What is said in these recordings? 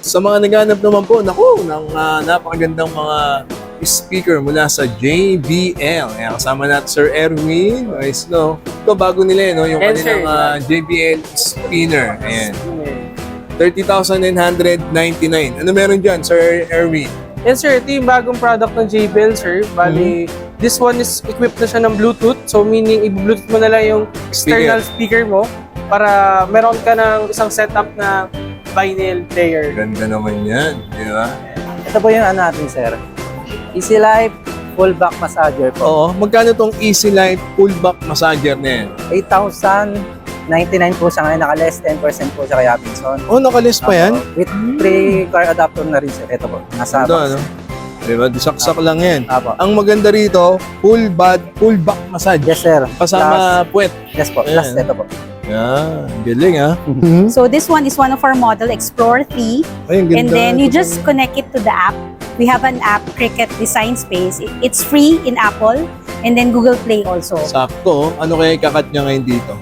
Sa mga naghanap naman po, naku, ng napakagandang mga speaker mula sa JBL. Ayan, kasama natin Sir Erwin. Nice, no? Ito, bago nila, no? Yung Yes, kanilang JBL spinner. Ayan. 30,999. Ano meron dyan, Sir Erwin? Yes sir, ito yung bagong product ng JBL sir. Bali, this one is equipped na siya ng Bluetooth. So meaning, i-Bluetooth mo na lang yung external speaker mo para meron ka ng isang setup na vinyl player. Ganda naman yan, di ba? Ito po yung ano natin, sir. Easy Life Full Back Massager po. Oo. Magkano tong Easy Life Full Back Massager na yan? 8,099 po siya ngayon. Naka-less 10% po siya kay Robinson. Oh, nakalis pa yan? With free car adapter na rin, sir. Ito po. Nasa Ito, box. ano? Diba? Disaksak lang yan. Apo. Ang maganda rito, full back massage. Yes, sir. Kasama puwet. Yes po. Ayan. Last, ito po. Yan. Galing, ha? So this one is one of our model, Explore 3. Ay, ang ganda. And then you Ito just pa. connect it to the app. We have an app, Cricut Design Space. It's free in Apple and then Google Play also. Sakto. Ano kaya ikakat niya ngayon dito?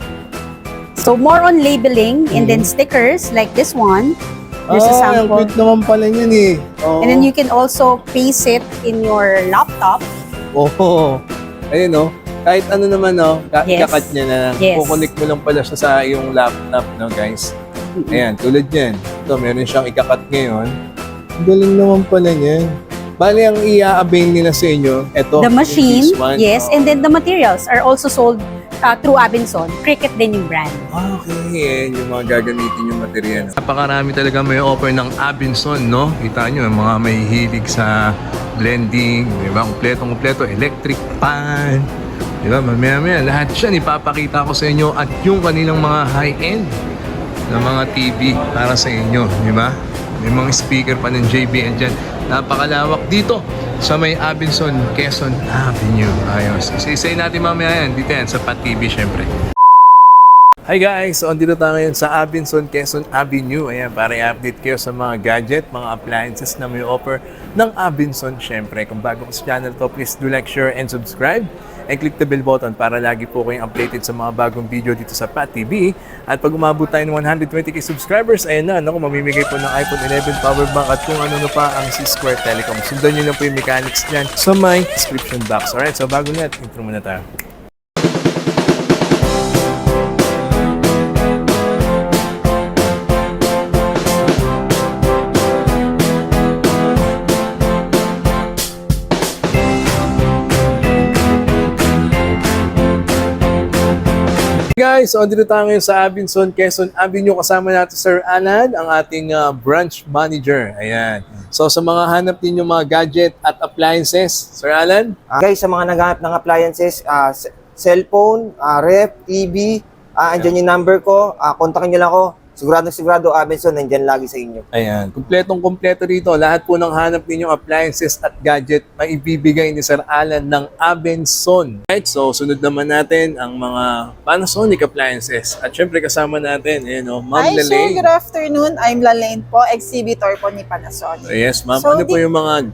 So more on labeling and then stickers like this one. There's a ang sample. cute naman pala niyan, eh. Oh. And then you can also paste it in your laptop. Oh. Ayun, no? Kahit ano naman, no? Yes. Ikakat niya na. Yes. Kukunik mo lang pala siya sa iyong laptop, no, guys? Ayan, tulad yan. Ito, meron siyang ikakat ngayon. Ang galing naman pala niyan. Bali, ang i-avail nila sa inyo, ito. The machine, this one. yes. And then the materials are also sold through Abinson. Cricut din yung brand. Okay, yan yung mga gagamitin yung material. Napakarami talaga may offer ng Abinson, no? Kita nyo, yung mga may hilig sa blending, di ba? Kompleto, electric pan, di ba? Mamaya, lahat siya ipapakita ko sa inyo at yung kanilang mga high-end na mga TV para sa inyo, di ba? May mga speaker pa ng JBL dyan. Napakalawak dito sa may Abinson, Quezon Avenue. Ayos. Isa-isayin natin mamaya yan. Dito yan sa Pat TV, syempre. Hi guys! So, andito tayo ngayon sa Abinson, Quezon Avenue. Ayan, para i-update kayo sa mga gadget, mga appliances na may offer ng Abinson. Syempre, kung bago ka sa channel to, please do like, share, and subscribe. And click the bell button para lagi po kayong updated sa mga bagong video dito sa Pat TV. At pag umabot tayo ng 120k subscribers, ayan na, naku, mamimigay po ng iPhone 11 power bank at kung ano pa ang C-Square Telecom. Sundan nyo lang po yung mechanics dyan sa my description box. Alright, so bago net, intro muna tayo. Guys, so andito tayo ngayon sa Abinson, Quezon Avenue. Kasama natin Sir Alan, ang ating branch manager. Ayan. So sa mga hanap ninyo mga gadget at appliances, Sir Alan? Guys, sa mga naghahanap ng appliances, cellphone, ref, TV, andyan yung number ko, kontakin nyo lang ako. Sigurado Abinson, nandyan lagi sa inyo. Ayan. Kumpletong-kumpleto rito. Lahat po ng hanap ninyong appliances at gadget maibibigay ni Sir Alan ng Abinson. Right, so sunod naman natin ang mga Panasonic appliances. At syempre kasama natin, Ma'am Hi sir, Lalaine. good afternoon. I'm Lalaine po, exhibitor po ni Panasonic. Yes, ma'am. So, Ano po yung mga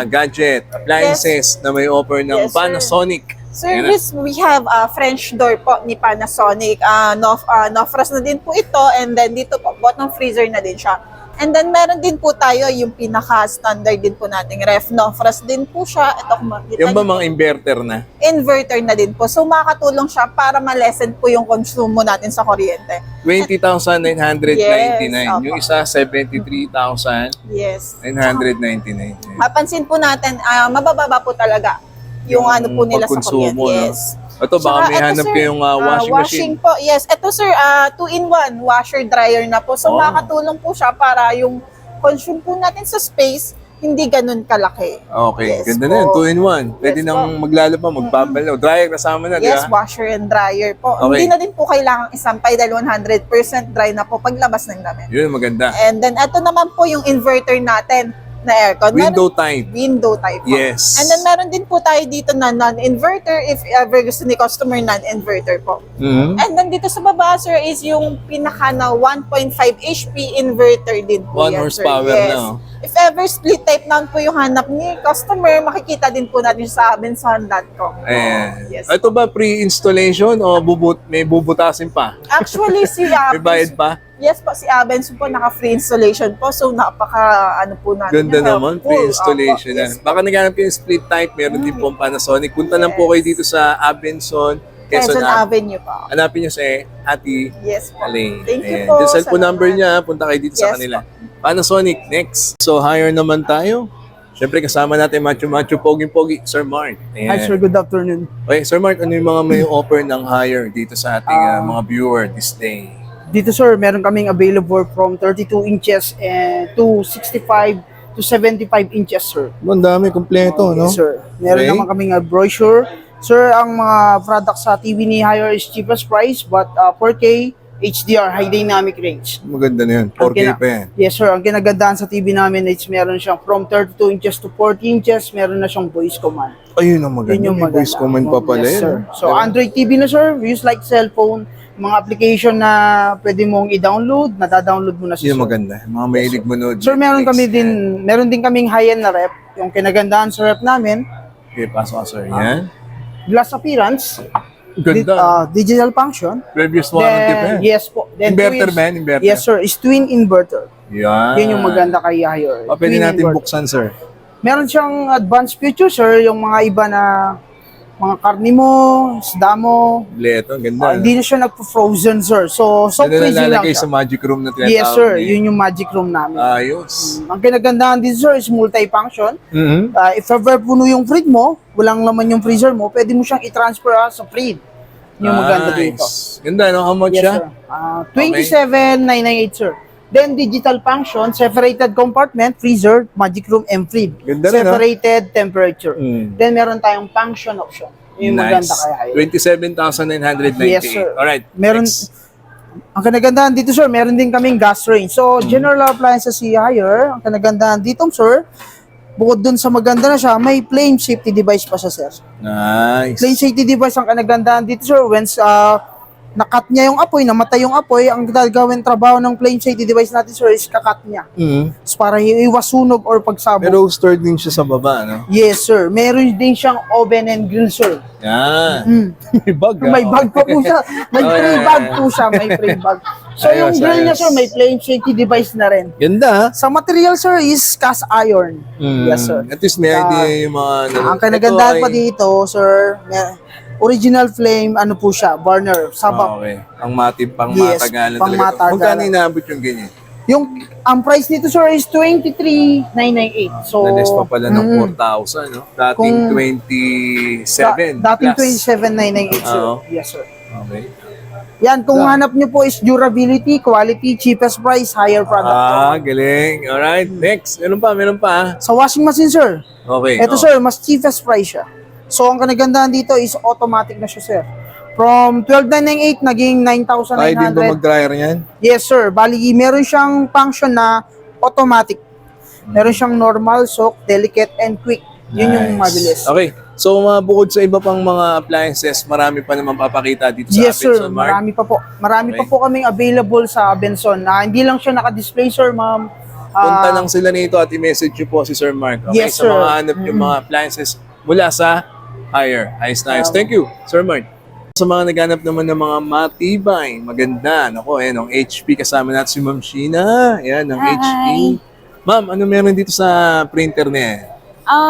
gadget, appliances na may offer ng Yes, sir. Panasonic? Service, we have a French door po ni Panasonic. Nofrost na din po ito, and then dito po, bottom freezer na din siya. And then meron din po tayo yung pinaka-standard din po nating ref. Nofrost din po siya. Ito kung makikita Yung ba niyo, mga inverter na? inverter na din po. So makakatulong siya para ma-lessen po yung consumo natin sa kuryente. 20,999. Yes, opo. Yung isa, 73,999. Yes. Mapansin po natin, mabababa po talaga yung ano po nila sa pagkonsumo, kuryente. no? Yes. Ito, baka Tsaka may ito, hanap sir, kayong washing machine. po, yes. Ito sir, 2-in-1, washer dryer na po. So Oh. makakatulong po siya para yung consume po natin sa space, hindi ganun kalaki. Okay, Yes ganda po. na yun. 2-in-1. Pwede Yes nang maglalaba, magbabalaw. Dryer kasama na, di Yes, ba? washer and dryer po. Okay. Hindi na din po kailangang isampay dahil 100% dry na po paglabas ng damit. Yun, maganda. And then ito naman po yung inverter natin na aircon. Window type. Window type po. Yes. And then meron din po tayo dito na non-inverter if ever gusto ni customer non-inverter po. Mhm. And then dito sa baba, sir, is yung pinaka na 1.5 HP inverter din po 1 yan, horsepower sir. Yes. na, oh. If ever split type naman po yung hanap ni customer, makikita din po natin sa Benson.com. Ayan. Yes. Ito ba pre-installation o may bubutasin pa? Actually, si May bayad pa? Yes po, si Abenson po, naka-free installation po. So, ano po natin. Ganda yung naman, helpful. pre-installation Opo, yan. yes po. Baka naghanap yung split type, meron din po ang Panasonic. Punta lang po kayo dito sa Abenson, Quezon Quezon Avenue po. Hanapin nyo si Ate Yes po. Alain. Thank you Ayan. po. Yung cellphone Salamat. number niya, punta kayo dito sa Yes kanila. Panasonic, next. So, hire naman tayo. Siyempre, kasama natin macho-macho, pogi-pogi, Sir Mark. Ayan. Hi sir, good afternoon. Okay, Sir Mark, ano yung mga may offer ng hire dito sa ating mga viewer this day? Dito sir, meron kaming available from 32 inches and to 65 to 75 inches sir. Ang dami, kompleto, no? Yes sir. Meron Okay. naman kaming brochure. Sir, ang mga products sa TV ni Hire is cheapest price but 4K HDR, high dynamic range. Maganda na yun. 4K pa yan. Yes sir, ang kinagandaan sa TV namin is meron siyang from 32 inches to 40 inches, meron na siyang voice command. Ayun ang maganda. Yun yung May voice maganda. command pa pala Yes, yun. sir. So Android TV na sir, use like cellphone, mga application na pwede mong i-download, nada-download mo na Yun siya. yung maganda. Mga mahilig mo nood. Sir, meron din kaming high-end na rep. Yung kinagandaan sa rep namin, Okay, pasok ka, sir. Yan. glass appearance, Ganda. digital function. Previous warranty pa yan. Yes po. Then Inverter two ba yan? Inverter? Yes sir, is twin inverter. Yan. Yun yung maganda kay Hire. Pwede Twin natin inverter. buksan, sir. Meron siyang advanced feature sir, yung mga iba na mga karni mo, isda mo. Kompleto. Ganda. Hindi na siya nagpo-frozen sir. So, soft Ganda na freezing lang lalagay siya. sa magic room na tinatawag. Yes sir, niya. yun yung magic room namin. Ayos. Ang kinagandahan din sir is multi-function. Mhm. If ever puno yung fridge mo, walang laman yung freezer mo, pwede mo siyang i-transfer sa fridge. Yung maganda dito. Ganda, no? How much Yes siya? sir. 27,998 sir. Then digital function, separated compartment, freezer, magic room, and fridge. Ganda rin, no? Separated temperature. Mm. Then meron tayong function option. Yung maganda kaya Hire. 27,998. Yes, sir. Alright. Meron, next. ang kanagandahan dito sir, meron din kaming gas range. So, general appliances si Hire, ang kanagandahan dito sir, bukod dun sa maganda na siya, may flame safety device pa siya sir. Nice. Flame safety device ang kanagandahan dito sir, once nakat niya yung apoy, namatay yung apoy, ang gagawin trabaho ng flame safety device natin sir is kakat niya. Mhm. So, para iwas sunog or pagsabog. Pero stored din siya sa baba, no? Yes sir, meron din siyang oven and grill sir. Yan. May bag, ah. May bag pa po siya. May Oh, free yeah, bag yeah. po siya. May free bag. So Ayos, yung grill niya ayos. sir, may flame safety device na rin. Ganda, ha? Sa material sir is cast iron. Yes sir. At least may idea yung mga... Ang kanagandahan pa dito sir, original flame, ano po siya, burner, sabak. Okay. Ang matib, pang Yes, matagalan pang talaga. matagalan. Magkano inaabot yung ganyan? Ang price nito sir is 23,998. So, Na-less pa pala ng 4,000, no? Dating Kung- 27 dating plus. 27,998 sir. Oo. Yes sir. Okay. Yan, kung hanap nyo po is durability, quality, cheapest price, higher product. Galing. Alright, next. Meron pa. Sa washing machine sir, Okay. ito sir, mas cheapest price siya. So, ang kanagandaan dito is automatic na siya, sir. From 12,998 naging Kaya din ba 9,900. mag-dryer yan? Yes, sir. Bali, meron siyang function na automatic. Meron siyang normal, soak, delicate, and quick. Yun yung mabilis. Okay. So, bukod sa iba pang mga appliances, marami pa naman papakita dito sa Yes, sir. Abenson, Mark. Marami pa po. Marami Okay. pa po kaming available sa Benson. Hindi lang siya naka-display, sir, ma'am. Punta lang sila nito at i-message nyo po si Sir Mark. Okay? Yes, sa mga sir. hanap yung mga appliances mula sa Hire. Ayos na ayos. Thank you, Sir Mark. Sa mga naghanap naman ng mga matibay, maganda. Nako, ayan, ng HP. Kasama natin si Ma'am Sheena. Ayan, ng Hi. HP. Ma'am, ano meron dito sa printer niya?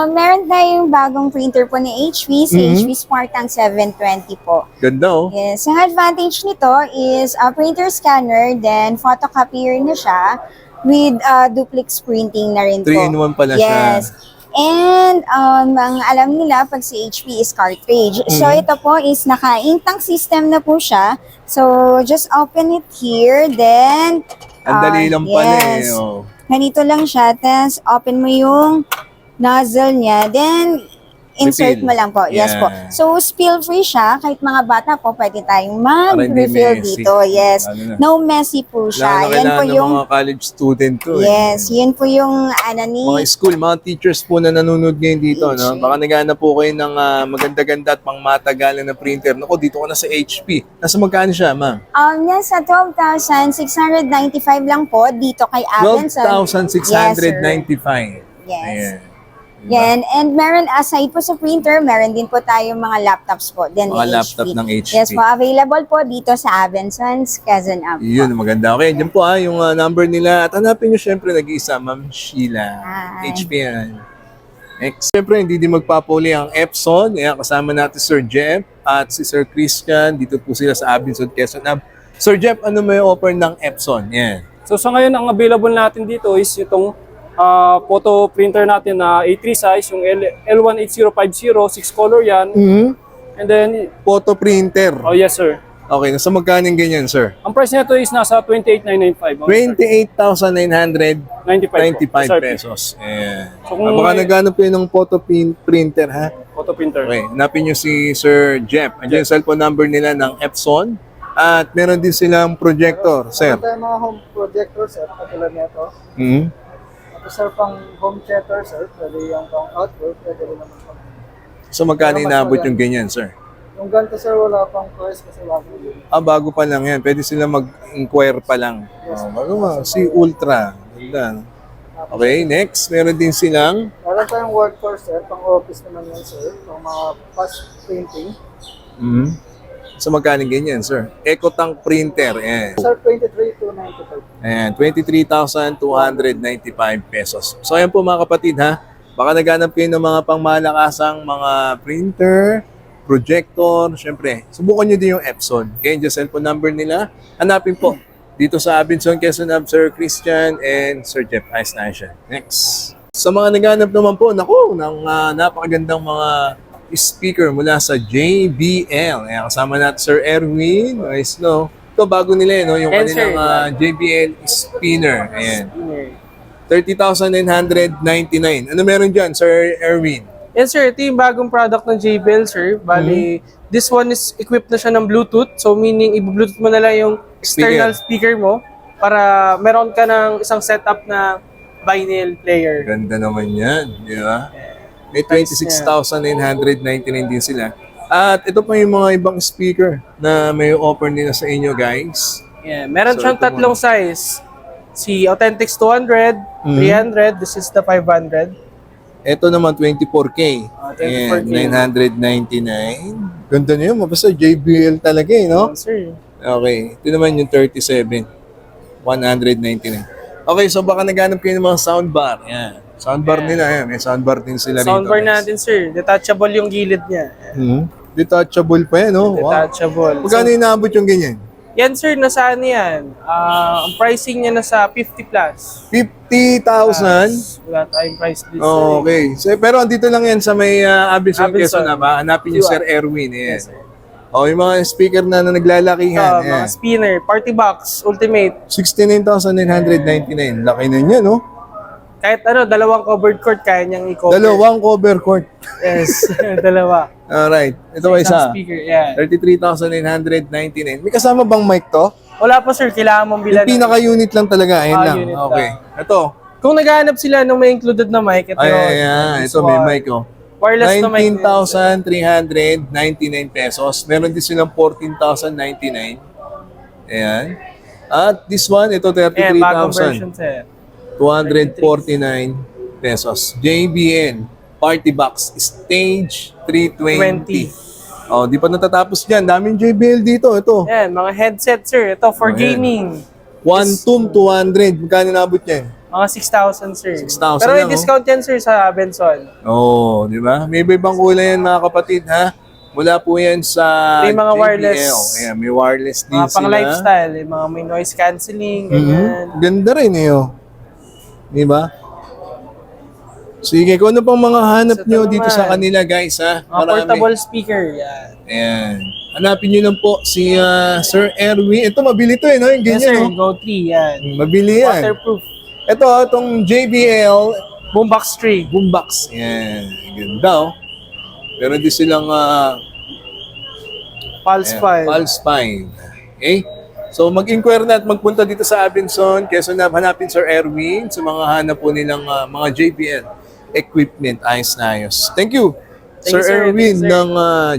Meron tayong bagong printer po ni HP, si HP Smarttank 720 po. Ganda, oh. Yes, ang advantage nito is a printer scanner, then photocopier na siya with duplex printing na rin po. 3-in-1 pala siya. Yes. And ang alam nila pag si HP is cartridge. So ito po is naka-intang system na po siya. So just open it here, then Ang dali lang pala eh. yes. Oh. Ganito lang siya. Tapos open mo yung nozzle niya. Then insert Refill. mo lang po. Yes Yeah. po. So spill free siya. Kahit mga bata po, pwede tayong Para hindi mag-refill messy. dito. Yes. Lalo na. No messy po siya. Lalo na Yan po kailangan ng yung mga college student to. yes, yun po yung ni Mga school, mga teachers po na nanonood ngayon dito, no? Baka naghanap po kayo ng maganda-ganda at pang matagalan na printer. Naku, dito ko na sa HP. Nasa magkano siya, ma'am? Nasa 12,695 lang po dito kay Abenson. 12,695. Yes. Ayan. Yan. And meron, aside po sa printer, meron din po tayong mga laptops po. Then Mga laptop ng HP. Yes po, available po dito sa Abençons, Quezon Ave. Yun, maganda. Okay, dyan po yung number nila. At hanapin nyo syempre nag-iisa, Ma'am Sheila. Hi. HP yan. Next. Syempre, hindi din magpapuli ang Epson. Ayan, kasama natin Sir Jeff at si Sir Christian. Dito po sila sa Abençon, Quezon Ave. Sir Jeff, ano may offer ng Epson? Yan. So sa ngayon, ang available natin dito is itong photo printer natin na A3 size, yung L18050, 6 color yan. And then, Photo printer. oh yes sir. Okay, nasa magkano yung ganyan, sir? Ang price nito is nasa 28,995. 28,995 95 po. pesos. Ayan. So, kung Baka may- naghanap kayo ng photo printer, ha? Photo printer. Okay, hanapin nyo si Sir Jeff. Andiyan yung cellphone number nila ng Epson. At meron din silang projector, sir. Meron tayong mga home projector, sir, katulad nito. Hmm? Tapos, sir, pang home theater, sir, pwede yung pang outdoor, pwede rin naman pang... So magkano inabot yung ganyan, sir? Yung ganito, sir, wala pang price kasi bago yun. Bago pa lang yan. Pwede sila mag-inquire pa lang. Bago ba? Si Ultra. Ganda. Okay, next. Meron din silang Meron tayong workforce, sir, pang office naman yan, sir, pang mga fast printing. so magkano ganyan, sir? EcoTank printer. Ayan. Sir, 23,295. Ayan, 23,295 pesos. So ayan po mga kapatid ha. Baka naghanap kayo ng mga pangmalakasang mga printer, projector, syempre. Subukan nyo din yung Epson. Okay, yung cellphone number nila. Hanapin po dito sa Abençon, Quezon Ave, Sir Christian and Sir Jeff. Ayos na siya. Next. Sa mga naghanap naman po, naku, ng napakagandang mga speaker mula sa JBL. Ayan, kasama natin Sir Erwin. Nice, no? Ito, bago nila, no? Yung Yes, sir. kanilang JBL spinner. Ayan. 30,999. Ano meron dyan, Sir Erwin? Yes sir, ito yung bagong product ng JBL sir. Bali, this one is equipped na siya ng Bluetooth. So meaning, i-Bluetooth mo na lang yung external speaker mo para meron ka ng isang setup na vinyl player. Ganda naman yan, di ba? May 26,999 din sila. At ito pa yung mga ibang speaker na may offer nila sa inyo, guys. Yeah, meron So, siyang ito tatlong size. Si Authentics 200, 300, this is the 500. Ito naman, 24K. 24K. Ayan, 999. Ganda niyo, mabasta JBL talaga eh, no? Sir. Okay, ito naman yung 37. 199. Okay, so baka naghanap kayo ng mga soundbar. Yan. Soundbar nila, yan. May soundbar din sila rito. Soundbar guys. natin sir, detachable yung gilid niya. Detachable pa yan, no? Wow. Detachable. Magkano inaabot yung ganyan? Yan sir, nasa ano yan? Ang pricing niya nasa 50 plus. 50,000? Wala tayong price list. Okay. So, pero andito lang yan sa may Abençon, Abençon. Quezon Ave. Hanapin yung Sir Erwin. Yan. Yes, sir. Yung mga speaker na naglalakihan. Mga Yan. spinner, party box, ultimate. 69,999. Laki na yan, no? Kahit ano, dalawang covered court kaya niyang i-cover. Dalawang cover court. Yes, dalawa. Alright. Ito pa isa. Isang speaker, yan. 33,999. May kasama bang mic to? Wala pa sir, kailangan mong Yung bilan. pinaka-unit lang talaga. Ayun lang. unit Okay. lang. Ito. Kung naghahanap sila nung may included na mic, ito Ayan. Ito may mic, oh. Wireless na mic. 19,399 pesos. Meron din silang 14,099. Ayan. At this one, ito Ayan, bagong version 33,249 sir. pesos. JBL Party Box Stage 320. Oh, di pa natatapos dyan. Daming JBL dito. Ito. Yan, mga headset sir. Ito for Ayan. gaming. Quantum 200. Magkano nabot yan? Mga 6,000 sir. 6,000 Pero may lang, oh. discount yan sir sa Benson. Oh, di ba? May iba-ibang kulay yan mga kapatid, ha? Mula po yan sa May mga JBL. wireless. Ayan, may wireless din Mga pang sila. lifestyle, yung mga may noise cancelling, ganyan. Ganda rin eh, oh. Di ba? Sige, kung ano pang mga hanap Ito nyo dito naman. sa kanila, guys, ha? Mga portable speaker, yan. Ayan. Hanapin nyo lang po si Sir Erwin. Ito, mabili to eh, no? Yung Yes ganyan, sir, no? Go 3, yan. Mabili yan. Waterproof. Ito, itong JBL Boombox 3. Boombox. Ayan. Ganda, oh. Meron din silang Pulse ayan, 5. Pulse 5. Okay? So, mag-inquire na at magpunta dito sa Abençon, Quezon Ave. Hanapin Sir Erwin sa mga hanap po nilang mga JBL equipment. Ayos na ayos. Thank you, Thank Sir you, sir. Erwin Thank you, sir. ng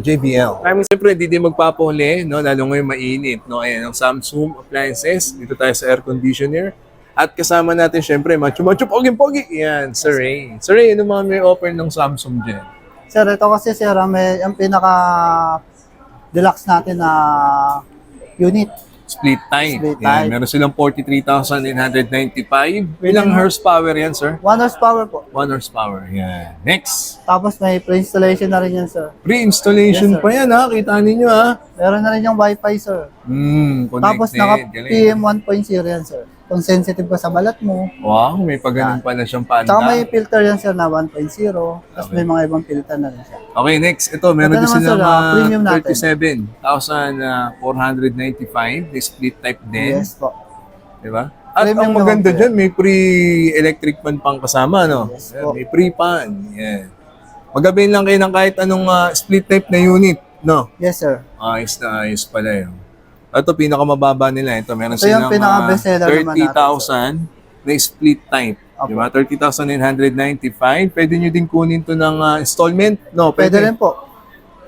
JBL. Maraming Siyempre, hindi din magpapahuli, no? Lalo ngayon mainit, no? Ayan, ang Samsung appliances. Dito tayo sa air conditioner. At kasama natin syempre, macho-macho, pogi-pogi. Yan, Sir Ray. Sir Ray, ano mga may offer ng Samsung dyan? Sir, ito kasi sir, may ang pinaka deluxe natin na unit. Split type. Split Yan, type. meron silang 43,995. Ilang horsepower yan, sir? 1 horsepower po. 1 horsepower. Yan. Next. Tapos may pre-installation na rin yan, sir. Pre-installation Yes, sir. pa yan, ha? Kita ninyo, ha? Meron na rin yung Wi-Fi, sir. Connected. Tapos naka Galing. PM 1.0 yan, sir. Kung sensitive ka sa balat mo. Wow, may paganon pala siyang panda. Tsaka may filter yan, sir, na 1.0. Tapos Okay. may mga ibang filter na rin siya. Okay, next. Ito, meron Ito din naman, silang sir, premium natin. 37,495. May split type din. Yes po. Diba? At Premium ang maganda naman po dyan, may pre-electric fan pang kasama, no? Yes Ayan, po. may pre-fan. Yan. Magabayin lang kayo ng kahit anong split type na unit, no? Yes, sir. Ayos na ayos pala yun. Ito, pinakamababa nila. Ito, meron Ito yung silang pinaka-bestseller naman natin, 30,000 na split type. Opo. Diba? 30,995. Pwede nyo din kunin to ng installment? No, Pwede rin po.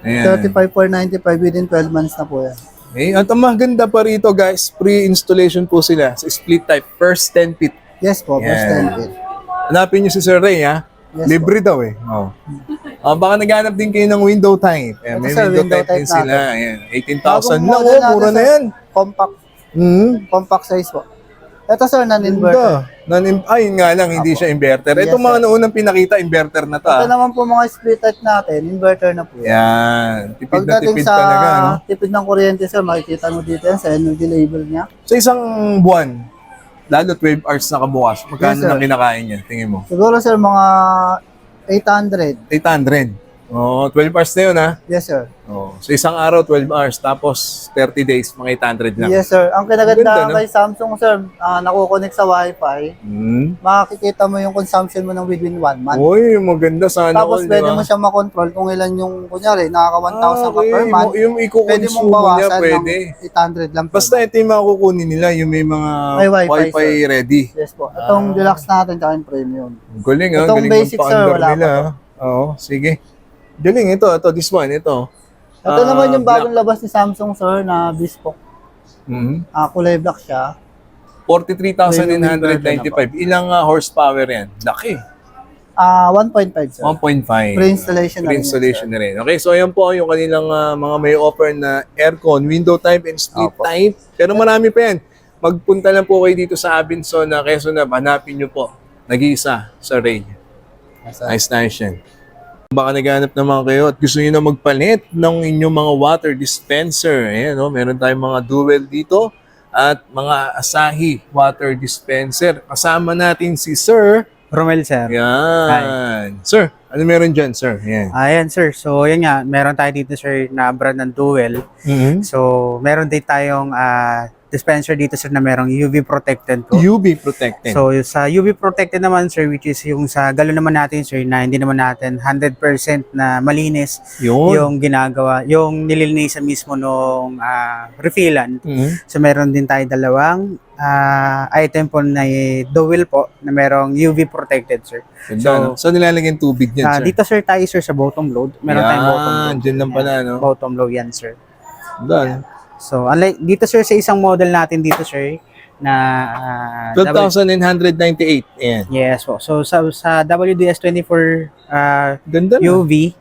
Ayan. 35,495 within 12 months na po yan. Okay. At ang maganda pa rito, guys, pre-installation po sila sa split type. First 10 feet. Yes po, first Yan. 10 feet. Hanapin nyo si Sir Ray, ha? Yes Libre daw eh. Oh. Baka naghanap din kayo ng window type. Ayan, may Ito, sir, window window type din type sila. natin. Ayan, 18,000 Bagong lang. model Oh, natin, mura na sir. yan. Compact. Hmm. Compact size po. Ito, sir, non-inverter. Ay, yun nga lang, hindi Apo. siya inverter. Yes, Ito mga sir. naunang pinakita, inverter na to. Ito naman po mga split type natin, inverter na po yan. Yan. Tipid na Pagdating tipid sa talaga. No? tipid ng kuryente, sir, makikita mo dito yan sa energy label niya. Sa isang buwan, lalo 12 hours nakabukas, magkano Yes, sir. na kinakain niya? Tingin mo? Siguro, sir, mga 800. 800. Oh, 12 hours na yun, ha? Yes, sir. Oh, so isang araw, 12 hours. Tapos 30 days, mga 800 lang. Yes, sir. Ang Ganda, kinaganda no? kay Samsung, sir, nakukonect sa Wi-Fi, Hmm. makikita mo yung consumption mo ng within 1 month. Uy, maganda sana all, Tapos di pwede ba? mo siya makontrol kung ilan yung, kunyari, nakaka 1,000 ka per okay. month. Yung Pwede mong iko-consume niya, bawasan pwede. ng 800 lang per Basta month. ito yung makukunin nila, yung may mga May Wi-Fi, Wi-Fi ready. Yes po. Itong deluxe natin, tsaka yung premium. Galing, ha? Itong Galing basic, sir, magpa-under wala nila, pa ha? Oo, sige. Galing, ito, this one, ito. Ito naman yung black. bagong labas ni Samsung, sir, na bespoke. Mhm. Kulay black siya. 43,995. Ilang horsepower yan? Laki. 1.5, sir. 1.5. Pre-installation na rin yan, Pre-installation na rin. Okay, so ayan po yung kanilang mga may offer na aircon, window type and split Opo. type. Pero marami pa yan. Magpunta lang po kayo dito sa Abinson na Quezon na hanapin nyo po. Nag-iisa sa Ray. sir. Nice yan. Baka naghanap naman kayo at gusto niyo na magpalit ng inyong mga water dispenser. Ayan, no? Meron tayong mga dual dito at mga Asahi water dispenser. Kasama natin si Sir. Romel, sir. Yan. Sir, ano meron dyan, sir? Yan. Ayan, sir. So, yan nga. Meron tayo dito, sir, na brand ng Duel. So, meron din tayong dispenser dito, sir, na merong UV protected po. UV protected. So, sa UV protected naman, sir, which is yung sa galon naman natin, sir, na hindi naman natin 100% na malinis Yun. yung ginagawa, yung nililinisan mismo nung refillan. Mhm. So, meron din tayo dalawang item po na Duel po, na merong UV protected, sir. Ganda, no? So, nilalagyan tubig yan, sir. Dito, sir, tayo, sir, sa bottom load. Meron tayong bottom load. Dyan lang pala, no? Bottom load yan, sir. Ganda. So, unlike dito, sir, sa isang model natin dito, sir, na 12,998. Ayan. yes po. So, sa WDS24 Ganda na. UV,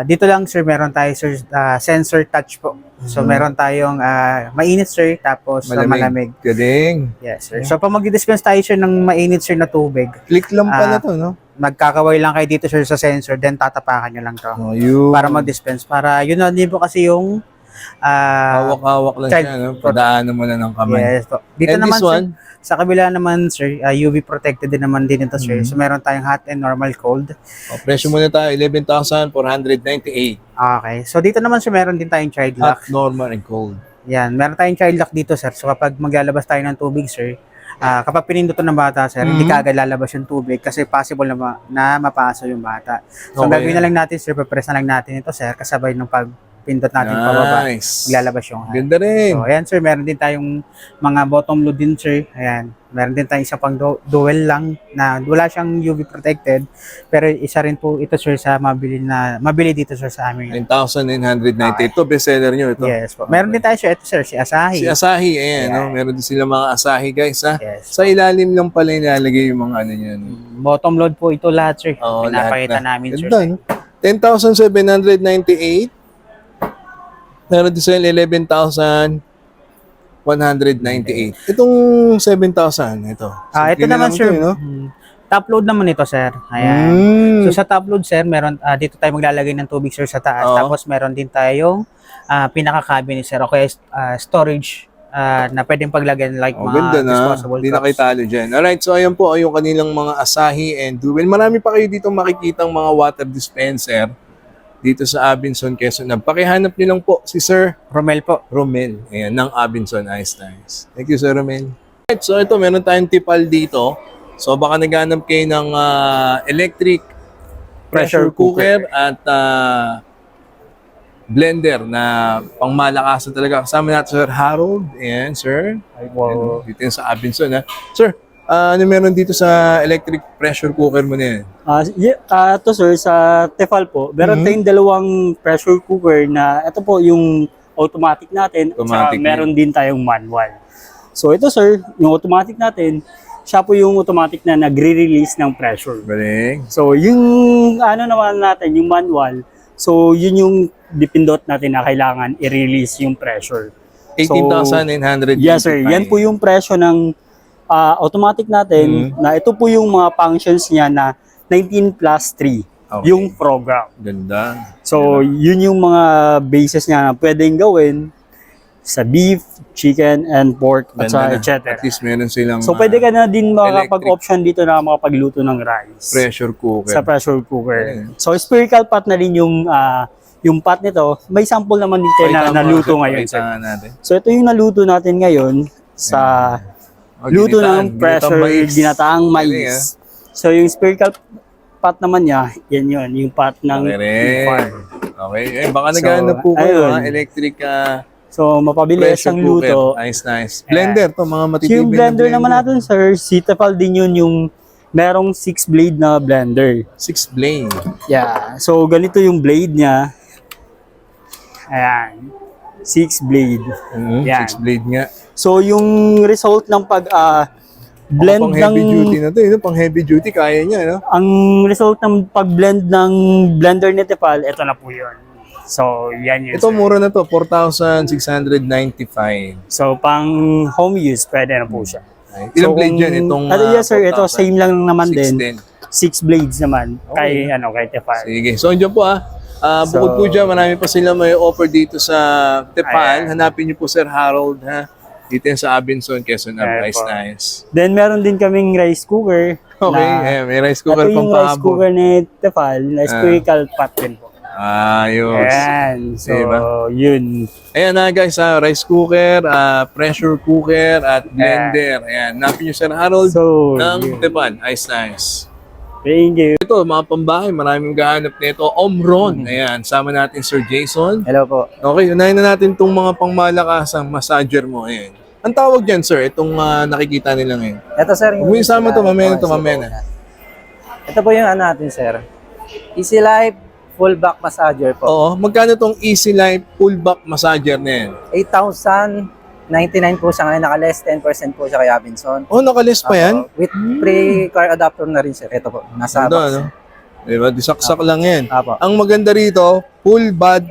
dito lang, sir, meron tayo, sir, sensor touch po. So, meron tayong mainit, sir, tapos malamig. Galing. Yes, sir. So, pag mag-dispense tayo, sir, ng mainit, sir, na tubig, Click lang pala to, no? magkakaway lang kayo dito, sir, sa sensor, then tatapakan nyo lang to. Oh, yun. Para mag-dispense. Para, yun na din po kasi yung Hawak-hawak lang child siya, no? Padaanan mo lang ng kamay. yes po. Dito And naman, this one? sir, sa kabila naman, sir, UV protected din naman din ito, sir. So, meron tayong hot and normal cold. Presyo muna tayo, 11,498. Okay. So, dito naman, sir, meron din tayong child lock. Hot, normal, and cold. Yan. Meron tayong child lock dito, sir. So, kapag maglalabas tayo ng tubig, sir, kapag pinindot ng bata, sir, hindi kaagad lalabas yung tubig kasi possible na mapasa yung bata. So, ang Okay. gagawin na lang natin, sir, papress na lang natin ito, sir, kasabay ng pindot natin pababa. Nice. Maglalabas yung hand. Ganda rin. So, ayan sir, meron din tayong mga bottom load din sir. Ayan, meron din tayong isa pang dual lang na wala siyang UV protected. Pero isa rin po ito sir sa mabili dito sir sa amin. 9,990. Ito, bestseller nyo ito. Yes po. Meron din tayo sir, ito sir, si Asahi. Si Asahi, ayan, Yeah. no? Meron din sila mga Asahi, guys, ha? Yes. Sa ilalim lang pala ilalagay yung mga ano yan. Bottom load po ito lahat sir. Oo, lahat Pinapakita na. namin sir. Ganda, no? 10,798. Meron din sila 11,198. Itong 7,000, ito. Ito Simple naman lang sir, to, no? top load naman ito sir. Ayan. Mm. So sa top load sir, meron dito tayo maglalagay ng tubig sir sa taas. Oo. Tapos meron din tayong pinaka-cabinet sir o kaya storage na pwedeng paglagyan like Oh, mga ganda na. disposable Hindi na kayo cups. talo dyan. Alright, so ayan po yung kanilang mga Asahi and Duel. Marami pa kayo dito makikitang mga water dispenser dito sa Abinson, Quezon. Pakihanap niyo lang po si Sir Romel po. Romel. Ayan, ng Abinson Ice Nice. Thank you, Sir Romel. Alright, so ito, meron tayong tipal dito. So baka naghanap kayo ng electric pressure cooker at blender na pangmalakasan talaga. Kasama natin Sir Harold. Ayan, Sir. Ayan, dito yung sa Abinson, ha. Sir, ano meron dito sa electric pressure cooker mo na yan? Ito sir, sa Tefal po, meron tayong dalawang pressure cooker na ito po yung automatic natin at saka Automatic meron din tayong manual. So ito sir, yung automatic natin, siya po yung automatic na nagre-release ng pressure. Galing. So yung ano naman natin, yung manual, so yun yung dipindot natin na kailangan i-release yung pressure. 18,900. Yes sir, yan po yung presyo ng automatic natin na ito po yung mga functions niya na 19 plus 3, Okay. yung program. Ganda. So, yun yung mga bases niya na pwedeng gawin sa beef, chicken, and pork, at Ganda na. etc. At least meron silang So, pwede ka na din makapag-option dito na makapagluto ng rice pressure cooker. sa pressure cooker. Yeah. So, spherical pot na din yung pot nito. May sample naman dito na naluto ngayon. Sir. Pakita natin. So, ito yung naluto natin ngayon sa luto ng pressure, ginataang Galing, mais. So, yung spherical pot naman niya, yan yun, yung pot ng Okay rin. farm. Okay. Eh, baka So, naghahanap po kayo, ayun. ha? Electric So, mapabilis pressure ang cooker. luto. Nice, nice. Blender to, mga So, matitibay yung blender naman natin, sir, si Tefal din yun yung merong 6 blade na blender. 6 blade. Yeah. So, ganito yung blade niya. Ayan. 6 blade. Yan. 6 blade nga. So, yung result ng blend Pang ng heavy duty na to. Pang heavy duty, kaya niya, no? ang result ng pag-blend ng blender ni Tefal, ito na po yun. So, yan yun. Ito sir. mura na to, 4,695. So, pang home use, pwede na po siya. Ilang blade yan? Itong yes sir, ito same lang naman din. 610. 6 blades naman Okay. kay Tefal. Sige. So, andyan po bukod po dyan, marami pa sila may offer dito sa Tefal. Ayan. Hanapin niyo po Sir Harold, ha? Dito yan sa Abinson, Quezon. Ayan Nice, po. nice. Then meron din kaming rice cooker. Okay, na, may rice cooker ito pang yung rice pahabol. cooker ni Tefal, na spherical pot din po. Ayos. Ayan. So, Diba? yun. Ayan na guys, rice cooker, pressure cooker, at blender. Ayan, hanapin niyo Sir Harold So, ng yun. Tefal. Nice, nice. Thank you. Ito, mga pambahay, maraming gahanap nito. Omron. Ayan, sama natin Sir Jason. Hello po. Okay, unahin na natin itong mga pangmalakasang massager mo. Ayan. Ang tawag dyan, sir, itong nakikita nila ngayon. Ito sir. Huwag mo isama to, mamaya na to, mamaya na. Ito po yung ano natin sir. Easy Life Full Back Massager po. Oo, magkano itong Easy Life Full Back Massager na yan? 8,099 po siya ngayon. Naka-less 10% po siya kay Abinson. Oh, nakalist pa yan? With pre-car adapter na rin sir. Ito po. Nasa Ganda, box. no? Diba, disaksak lang yan. Apo. Ang maganda rito, full back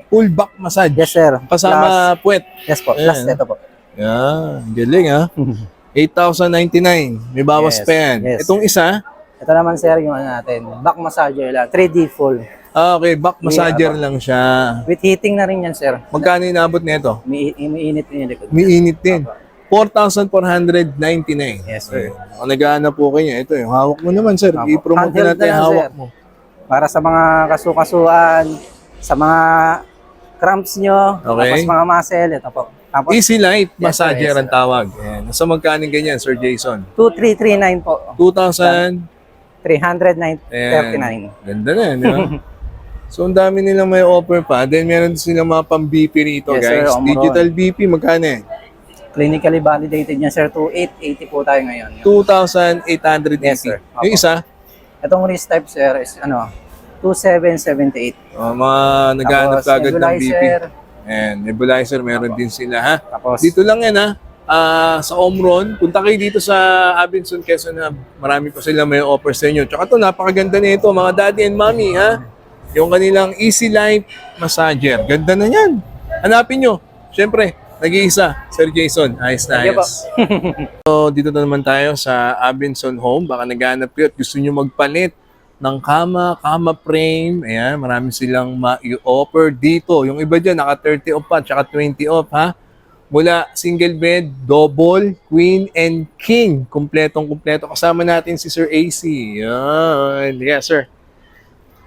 massage. Yes sir. Kasama puwet. Plus, yes po. Ayan, Plus ito po. Yan, galing ha. 8,099. May bawas Yes, pa yan. yes. Itong isa, Ito naman sir yung ano natin. Back massager lang. 3D full. okay, back massager lang siya. With heating na rin yan sir. Magkano inabot nito? Umiinit rin yung likod. Umiinit din. 4,499. Yes sir. Kung nag-aanap po kayo, ito yung hawak mo naman, sir. Apo. I-promote Handheld na natin na yung lang, hawak sir. mo. Para sa mga kasukasuan, sa mga cramps nyo, Okay. tapos mga muscle, ito po. Tapos Easy Light Yes, sir, Massager yes, sir. ang tawag. Ayan. Nasa magkano ganyan, Sir Jason? 2,339 po. 2,000. 339. Ayan. Ganda na, di ba? So, ang dami nilang may offer pa. Then, meron silang mga pang-BP rito, Yes, sir, guys. Omron. Digital BP, magkano eh? Clinically validated niya, sir, to 880 po tayo ngayon. 2,880. Yes, sir. Yung isa, Itong wrist type, sir, is 2778. mga naghahanap Tapos, kagad ng BP. nebulizer. And nebulizer, meron din sila, ha? Tapos, Dito lang yan, ha? Sa Omron, punta kayo dito sa Abinson, Quezon Hub. Marami pa sila may offer sa inyo. Tsaka to, napakaganda nito, mga daddy and mommy, ha? Yung kanilang Easy Life Massager. Ganda na yan. Hanapin nyo. Siyempre, nag-iisa, Sir Jason. Ayos na Thank you po. ayos. So, dito na naman tayo sa Abinson Home. Baka naghanap kayo at gusto nyo magpalit ng kama frame. Ayan, marami silang ma-offer dito. Yung iba dyan, naka 30 off pa, tsaka 20 off, ha? Mula single bed, double, queen, and king. Kumpletong-kumpleto. Kasama natin si Sir AC. Yan. Yes, sir.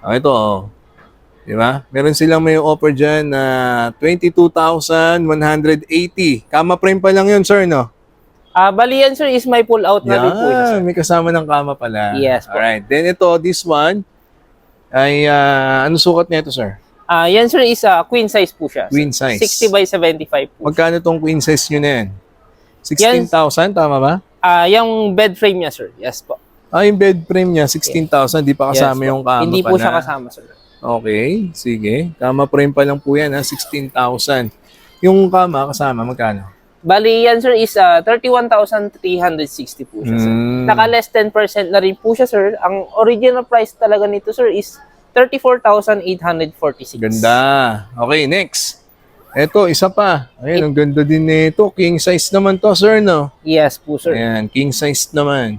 Ito, oh. Di ba? Meron silang may offer dyan na 22,180. Kama frame pa lang yun, sir, no? Bali yan, sir, is may pull out na rin po yun, sir. May kasama ng kama pala. Yes po. Alright. Then ito, this one, ay, ano sukat niya ito, sir? Yan, sir, is queen size po siya. Queen size. 60 by 75 po. Magkano tong queen size nyo na yan? 16,000, tama ba? Yung bed frame niya, sir. Yes po. Yung bed frame niya, 16,000. Di pa kasama Yes po. yung kama Hindi pala. po siya kasama, sir. Okay, sige. Kama frame pa lang po yan, 16,000. Yung kama kasama, magkano? Bali, yan, sir, is 31,360 po siya, sir. Naka less 10% na rin po siya, sir. Ang original price talaga nito, sir, is 34,846. Ganda. Okay, next. Eto, isa pa. Ayun, ang ganda din nito. King size naman to, sir, no? Yes po, sir. Ayan, king size naman.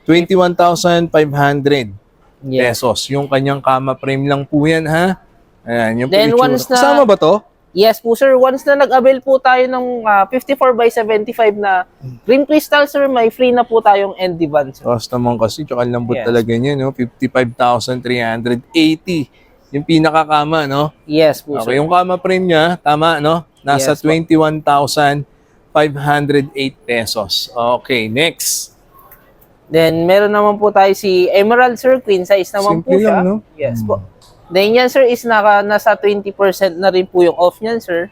21,500 Yes. pesos. Yung kanyang kama frame lang po yan, ha? Ayan, yung Then, itsura. once na- Kasama ba to? Yes po, sir. Once na nag-avail po tayo ng 54 by 75 na cream crystal, sir, may free na po tayong end divan, sir. Cost naman kasi, tsaka lambot Yes. talaga niya, no? 55,380. Yung pinakakama, no? Yes po, Okay, sir. yung kama frame niya, tama, no? Nasa Yes po. 21,508 pesos. Okay, next. Then, meron naman po tayo si Emerald, sir. Queen size naman Simple po siya. lang, no? Yes po. Then, yan, sir, is nasa 20% na rin po yung off niyan, sir.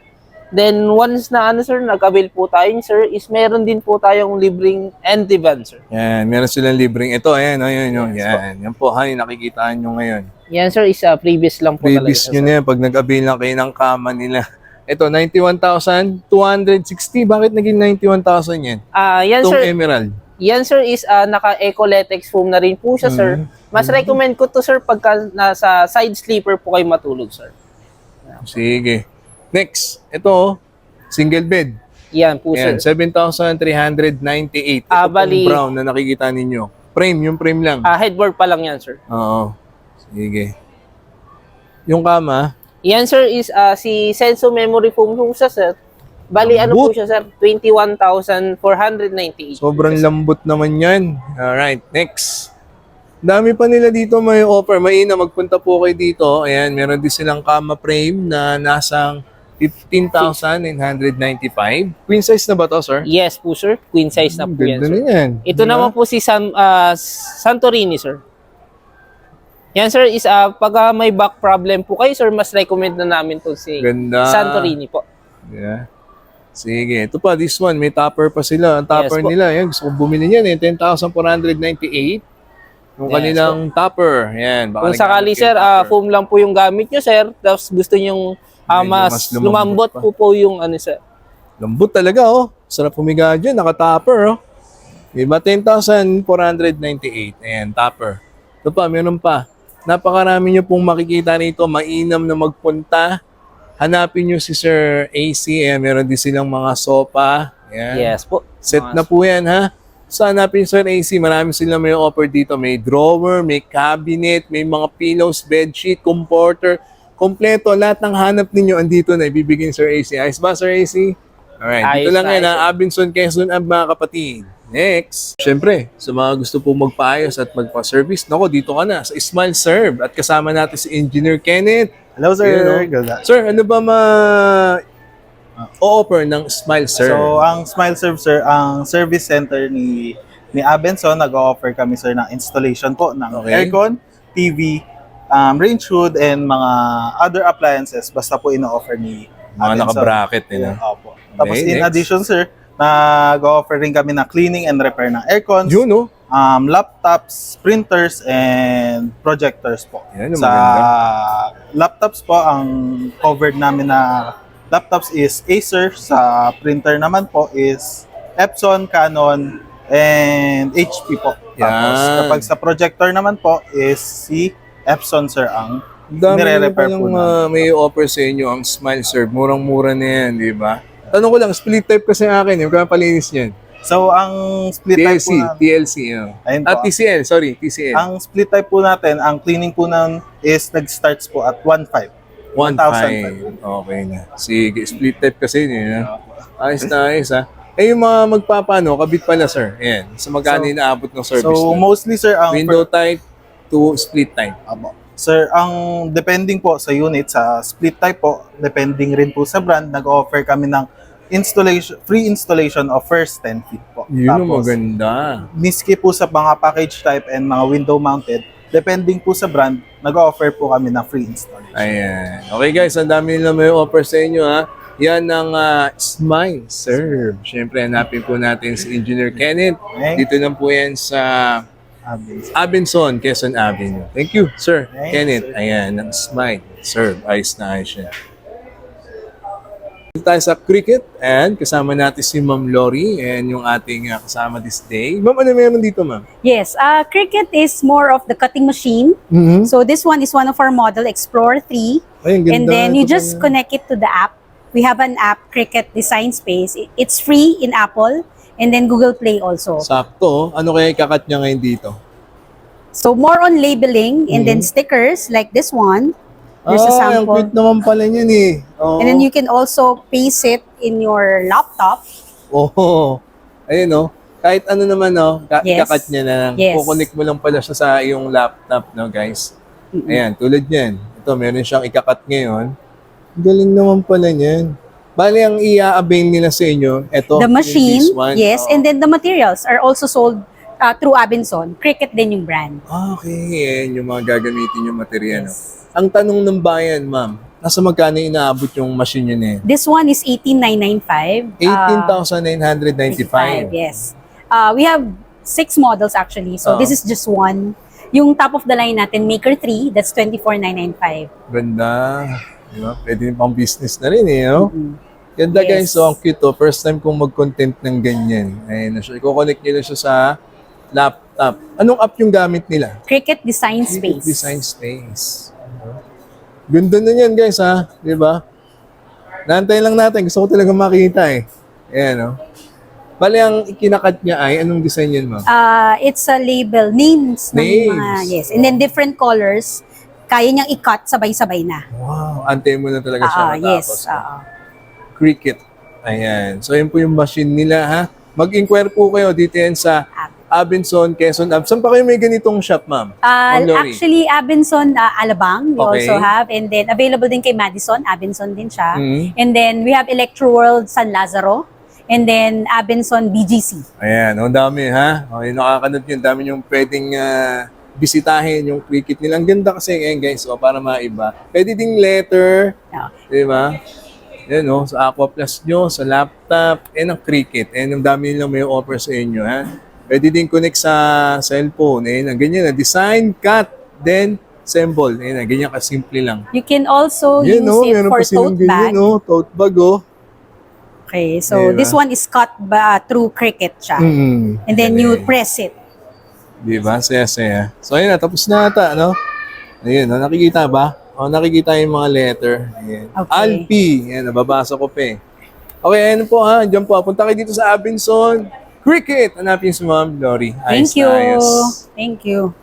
Then, once na, sir, nag-avail po tayo, sir, is meron din po tayong libreng end divan, sir. Yan, meron silang libreng. Ito, ayan, ayan, ayan. Yes Yan, yan po, ha, yung nakikitaan nyo ngayon. Yan, sir, is previous lang po Previous talaga. nyo na yan, pag nag-avail na kayo ng kama nila. Ito, 91,260. Bakit naging 91,000 yan? Yan, Itong sir. Emerald. Yan, sir, is naka-eco latex foam na rin po siya, sir. Mas recommend ko to, sir, pagka nasa side sleeper po kayo matulog, sir. Sige. Next, ito, single bed. Yan po, Ayan, sir. 7,398. Ito Bali- pong brown na nakikita ninyo. Frame, yung frame lang. Headboard pa lang yan, sir. Oo. Sige. Yung kama, Yan, sir, is si Senso memory foam po siya, sir. Bali, ano po Lambot. siya, sir? 21,498. sobrang lambot naman yan. Alright, next. Dami pa nila dito may offer. May magpunta po kayo dito. Ayan, meron din silang kama frame na nasang 15,995. Queen size na ba to, sir? Yes po, sir. Queen size na po yan, Ganda sir. na yan. Ito naman po si Santorini, sir. Yan, sir, is pag may back problem po kayo, sir, mas recommend na namin to si Ganda. Santorini po. Yeah. Sige. Ito pa, this one. May topper pa sila. Ang topper Yes po. nila. Yan, gusto kong bumili niyan eh. 10,498. Yung Yes kanilang topper. Yan. Baka Kung sakali, naghanap kayo sir, topper. foam lang po yung gamit nyo, sir. Tapos gusto nyong Medyo mas mas lumambot lumambot po yung sir. Lambot talaga, oh. Sarap pumiga dyan. Naka-topper, oh. Diba? 10,498. Ayan, topper. Ito pa, meron pa. Napakarami nyo pong makikita rito. Mainam na magpunta. Hanapin nyo si Sir AC. Ayan, meron din silang mga sofa. Ayan. Yes po. Set na po yan, ha? So, hanapin Sir AC. Marami silang may offer dito. May drawer, may cabinet, may mga pillows, bedsheet, comforter. Kompleto. Lahat ng hanap ninyo andito na ibibigay Sir AC. Ayos ba, Sir AC? Alright. Dito Ayos lang na, yan, ayos. ha? Abinson, Quezon, Ab, mga kapatid. Next. Siyempre, sa mga gusto po magpaayos at magpa-service, nako, dito ka na sa Smile Serve. At kasama natin si Engineer Kenneth. Hello, sir. Yun, no? Good afternoon. Sir, ano ba o-offer ng Smile Serve? So, ang Smile Serve, sir, ang service center ni Abenson, nag-o-offer kami, sir, ng installation po ng Okay. aircon, TV, range hood, and mga other appliances basta po ino-offer ni Mga Abenson. naka-bracket, Opo. Tapos Okay, in next. addition, sir, nag-offer rin kami ng cleaning and repair ng aircons, Yun, no? laptops, printers, and projectors po. Yan, yung Sa maganda. laptops po, ang covered namin na laptops is Acer. Sa printer naman po is Epson, Canon, and HP po. Tapos Yan. kapag sa projector naman po is si Epson, sir, ang Dami nire-repair palang po namin. may offer sa inyo ang Smile Serve. Murang-mura na yan, di ba? Tanong ko lang, split type kasi akin, yung kaya palinis niyan. So, ang split type po natin, TLC. ayun po, TCL, sorry, TCL. ang split type po natin, ang cleaning po natin is nag-starts po at 1.5. 1.5. Okay na. Sige, split type kasi yun. Ayos na ayos, ha? Eh, yung mga magpapano, kabit pala, sir. Ayan. So, magkano So- inaabot ng service So, na? mostly, sir, ang Window type to split type. Sir, ang depending po sa unit, sa split type po, depending rin po sa brand, nag-offer kami ng free installation of first 10 feet po. Yun ang Tapos, maganda. miski po sa mga package type and mga window mounted, depending po sa brand, nag-offer po kami ng free installation. Ayan. Okay guys, ang dami nila may offer sa inyo, ha? Yan ang Smile Serve. Siyempre, hanapin po natin si Engineer Kenneth. Okay? Dito lang po yan sa Abenson, Quezon Avenue. Thank you, sir. Thanks, Kenneth, sir. ayan, ng Smile Serve. Ayos na ayos siya. Dito tayo sa cricket and kasama natin si Ma'am Lori and yung ating kasama this day. Ma'am, ano meron dito, ma'am? Yes, Cricut is more of the cutting machine. So this one is one of our model, Explore 3. Ay, ang ganda. And then you Ito just pa connect it to the app. We have an app, Cricut Design Space. It's free in Apple and then Google Play also. Sakto. Ano kaya ikakat niya ngayon dito? So more on labeling and then stickers like this one. There's a ang sample. cute naman pala niyan eh. Oo. And then you can also paste it in your laptop. Oo. Ayun, no? Kahit ano naman, no? Yes. Ikakat niya na lang. Yes. Kukunik mo lang pala siya sa iyong laptop, no, guys? Ayan, tulad niyan. Ito, meron siyang ikakat ngayon. Galing naman pala niyan. Bali, ang i-avail nila sa inyo, ito. The machine, this one. yes. Oo. And then the materials are also sold through Abenson. Cricut din yung brand. Okay, yan yung mga gagamitin yung material. No? Ang tanong ng bayan, ma'am, nasa magkano inaabot yung machine yun eh? This one is 18,995. 18,995. Yes. We have 6 models actually. So this is just one. Yung top of the line natin, Maker 3, that's 24,995. Ganda. Di ba? Pwede rin pang business na rin eh, no? Ganda Yes. guys, so ang cute to. First time kong mag-content ng ganyan. Ayun na siya. I-connect nyo na siya sa laptop. Anong app yung gamit nila? Cricut Design Space. Design Space. Ganda na yan guys ha. Di ba? Naantay lang natin. Gusto ko talaga makita eh. Ayan no. Bali ang ikinakat niya ay, anong design yan ma'am? It's a label, names. ng Names. mga, yes. And then different colors. Kaya niyang i-cut sabay-sabay na. Wow, antay mo na talaga siya Yes. matapos. Cricut. Ayan. So, yun po yung machine nila, ha? Mag-inquire po kayo dito yan sa Abenson, Quezon. Saan pa kayo may ganitong shop, ma'am? Ma'am Lori? Actually, Abenson, Alabang, we Okay. also have. And then, available din kay Madison. Abenson din siya. Mhm. And then, we have Electro World San Lazaro. And then, Abenson BGC. Ayan, ang dami, ha? Okay, nakakanood yun. Dami yung pwedeng bisitahin yung Cricut nila. Ang ganda kasi ngayon, guys, so, para maiba. Pwede ding letter, Yeah. di ba? Yan, no? Sa Aqua Plus nyo, sa laptop, and ang Cricut. And ang dami nilang may offer sa inyo, ha? Pwede din connect sa cellphone. Ayan, ang ganyan na. Design, cut, then assemble. Ayan, ganyan kasimple lang. You can also Yan, use no? it Meron for pa silang tote bag. ganyan, no? Tote bag, oh. Okay, so Diba? this one is cut through Cricut siya. And then you press it. Di ba? Saya-saya. So, ayun na. Tapos na ata, no? Ayun, no? Nakikita ba? O, nakikita yung mga letter. Ayan. Okay. Alpi. Ayan, nababasa ko pa eh. Okay, ayun po ha. Diyan po. Punta kayo dito sa Abenson. Cricut! Hanapin si Ma'am Lori. Ayos Thank you. na ayos. Tink you.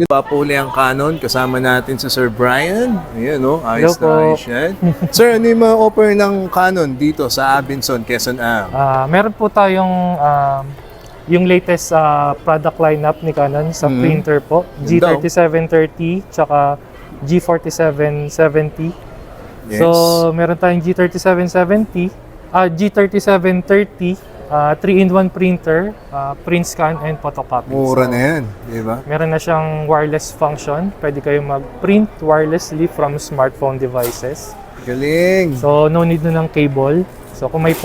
Papuli ang Canon. Kasama natin sa Sir Brian. Ayan, no? Ayos Hello na po. ayos yan. Sir, ano yung mga offer ng Canon dito sa Abenson, Quezon Am? Meron po tayong yung latest product lineup ni Canon sa printer po. Ganda, oh. G3730 tsaka G4770. Yes. So, meron tayong G3770, G3730 3-in-1 printer, print scan and photocopy. Mura So, na yan, di ba? meron na siyang wireless function. Pwede kayo mag-print wirelessly from smartphone devices. Galing. So, no need na ng cable. So, kung may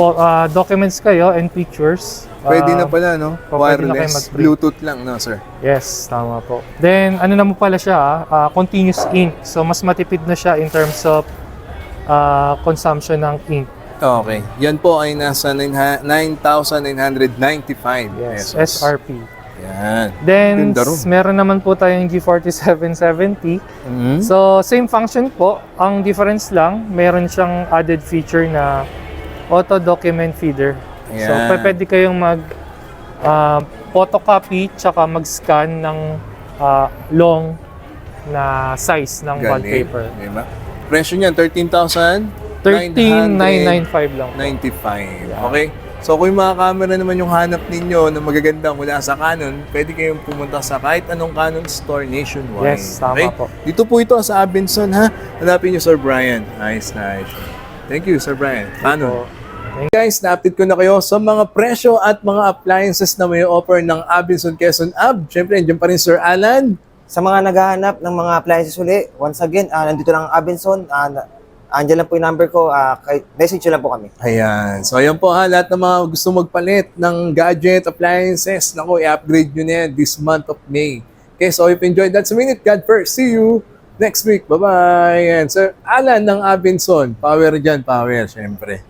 documents kayo and pictures, Pwede na pala, no? pwede na kayo Wireless, mag-print. Bluetooth lang, no, sir? Yes, tama po. Then, ano naman pala siya, continuous ink. So, mas matipid na siya in terms of consumption ng ink. Okay. Yan po ay nasa 9,995 Yes, pesos. SRP. Yan. Then, Ganda rin. meron naman po tayong G4770. Mhm. So, same function po. Ang difference lang, meron siyang added feature na auto document feeder. So, Ayan. pwede kayong photocopy tsaka mag-scan ng long na size ng bond Galing. paper. Diba? Presyo niyan, 13,995 lang po. 95. Okay? So kung yung mga camera naman yung hanap ninyo na magaganda mula sa Canon, pwede kayong pumunta sa kahit anong Canon store nationwide. Yes, tama po. Dito po ito sa Abenson, ha? Hanapin niyo Sir Brian. Nice. Thank you, Sir Brian. Canon. Guys, na-update ko na kayo sa mga presyo at mga appliances na may offer ng Abenson Quezon Ab. Siyempre, nandiyan pa rin Sir Alan. Sa mga naghahanap ng mga appliances uli, once again, nandito lang ang Abenson. Andyan lang po yung number ko. Message nyo lang po kami. Ayan. So, ayan po ha. Lahat ng mga gusto magpalit ng gadget, appliances, naku, i-upgrade nyo na yan this month of May. Okay, so if you enjoyed that, minute, God first. See you next week. Bye-bye. And Sir Alan ng Abenson. Power dyan, power, syempre.